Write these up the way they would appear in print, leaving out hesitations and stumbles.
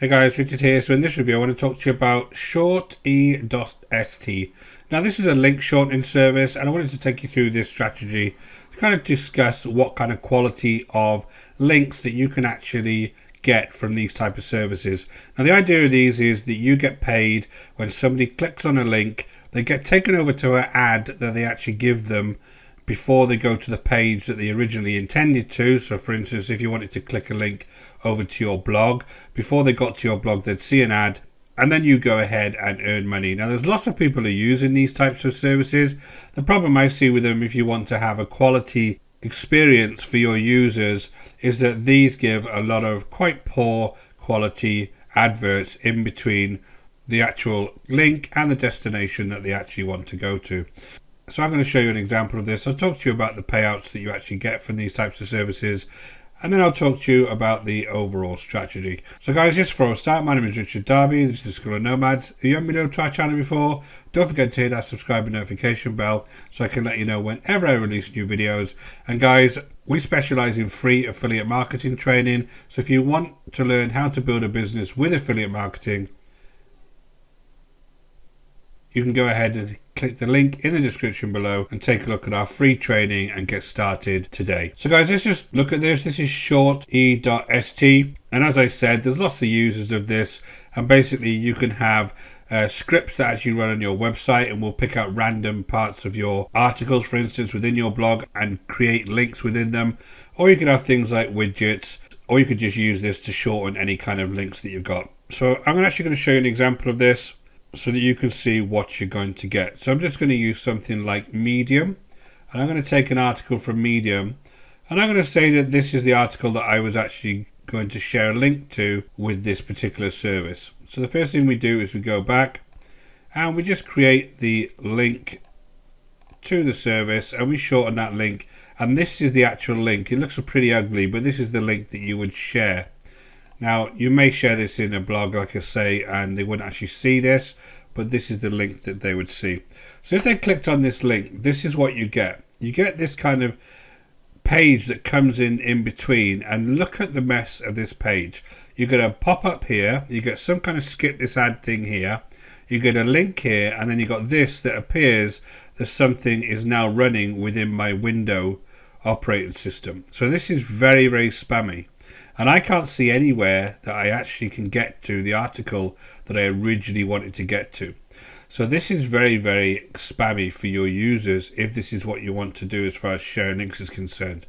Hey guys, Richard here. So in this review I want to talk to you about shorte.st. Now this is a link shortening service and I wanted to take you through this strategy to kind of discuss what kind of quality of links that you can actually get from these type of services. Now the idea of these is that you get paid when somebody clicks on a link, they get taken over to an ad that they actually give them before they go to the page that they originally intended to. So for instance, if you wanted to click a link over to your blog, before they got to your blog they'd see an ad and then you go ahead and earn money. Now there's lots of people who are using these types of services. The problem I see with them, if you want to have a quality experience for your users, is that these give a lot of quite poor quality adverts in between the actual link and the destination that they actually want to go to. So I'm going to show you an example of this. I'll talk to you about the payouts that you actually get from these types of services, and then I'll talk to you about the overall strategy. So guys, just before I start, my name is Richard Darby. This is the School of Nomads. If you haven't been over to our channel before, don't forget to hit that subscribe and notification bell so I can let you know whenever I release new videos. And guys, we specialize in free affiliate marketing training. So if you want to learn how to build a business with affiliate marketing, you can go ahead and click the link in the description below and take a look at our free training and get started today. So guys, let's just look at this. This is shorte.st, and as I said, there's lots of users of this, and basically you can have scripts that actually run on your website and will pick out random parts of your articles, for instance, within your blog and create links within them. Or you can have things like widgets, or you could just use this to shorten any kind of links that you've got. So I'm actually going to show you an example of this so that you can see what you're going to get. So I'm just going to use something like Medium, and I'm going to take an article from Medium, and I'm going to say that this is the article that I was actually going to share a link to with this particular service. So the first thing we do is we go back and we just create the link to the service and we shorten that link, and this is the actual link. It looks pretty ugly, but this is the link that you would share. Now you may share this in a blog, like I say, and they wouldn't actually see this, but this is the link that they would see. So if they clicked on this link, this is what you get. You get this kind of page that comes in between, and look at the mess of this page. You get a pop-up here, you get some kind of skip this ad thing here, you get a link here, and then you got this that appears that something is now running within my window operating system. So this is very, very spammy. And I can't see anywhere that I actually can get to the article that I originally wanted to get to. So this is very, very spammy for your users if this is what you want to do as far as sharing links is concerned.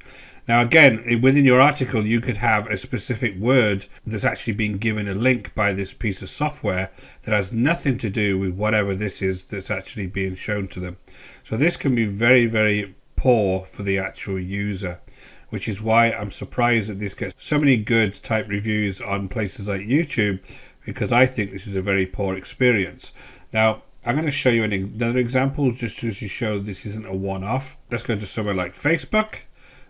Now again, within your article you could have a specific word that's actually been given a link by this piece of software that has nothing to do with whatever this is that's actually being shown to them. So this can be very, very poor for the actual user, which is why I'm surprised that this gets so many good type reviews on places like YouTube, because I think this is a very poor experience. Now I'm going to show you another example just to show this isn't a one-off. Let's go to somewhere like Facebook,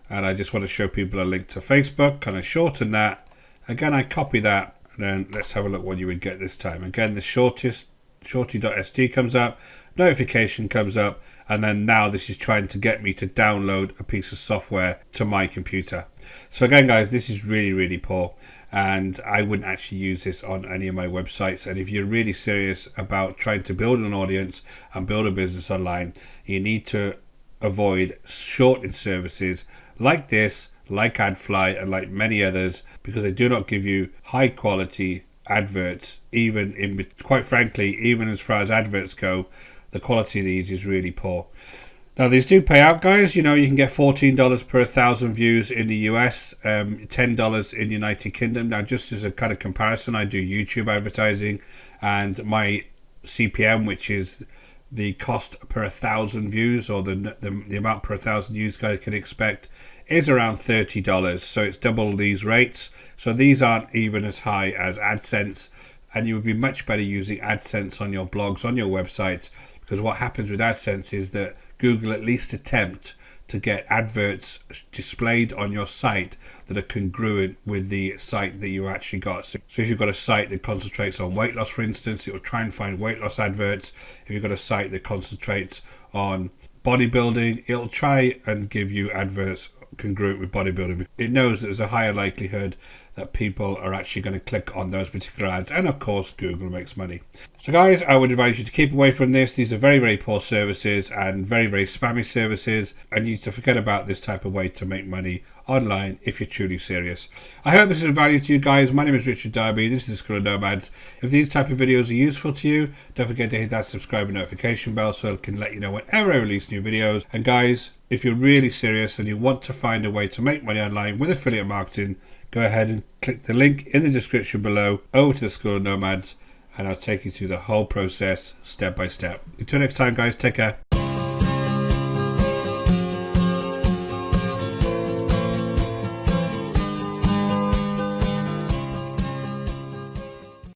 and I just want to show people a link to Facebook. Can I shorten that? Again, I copy that, and then let's have a look what you would get this time. Again, the shorte.st comes up, notification comes up, and then now this is trying to get me to download a piece of software to my computer. So again guys, this is really, really poor, and I wouldn't actually use this on any of my websites. And if you're really serious about trying to build an audience and build a business online, you need to avoid shortening services like this, like AdFly, and like many others, because they do not give you high quality adverts. Even in, quite frankly, even as far as adverts go, the quality of these is really poor. Now these do pay out, guys. You know, you can get $14 per 1,000 views in the US, $10 in the United Kingdom. Now just as a kind of comparison, I do YouTube advertising, and my CPM, which is the cost per 1,000 views, or the amount per 1,000 views guys can expect, is around $30. So it's double these rates. So these aren't even as high as AdSense, and you would be much better using AdSense on your blogs, on your websites, because what happens with AdSense is that Google at least attempt to get adverts displayed on your site that are congruent with the site that you actually got. So if you've got a site that concentrates on weight loss, for instance, it will try and find weight loss adverts. If you've got a site that concentrates on bodybuilding, it'll try and give you adverts congruent with bodybuilding. It knows that there's a higher likelihood that people are actually going to click on those particular ads, and of course Google makes money. So guys, I would advise you to keep away from this. These are very, very poor services and very, very spammy services, and you need to forget about this type of way to make money online if you're truly serious. I hope this is of value to you guys. My name is Richard Darby. This is the School of Nomads. If these type of videos are useful to you, don't forget to hit that subscribe and notification bell so it can let you know whenever I release new videos. And guys, if you're really serious and you want to find a way to make money online with affiliate marketing, go ahead and click the link in the description below over to the School of Nomads, and I'll take you through the whole process step by step. Until next time guys, take care.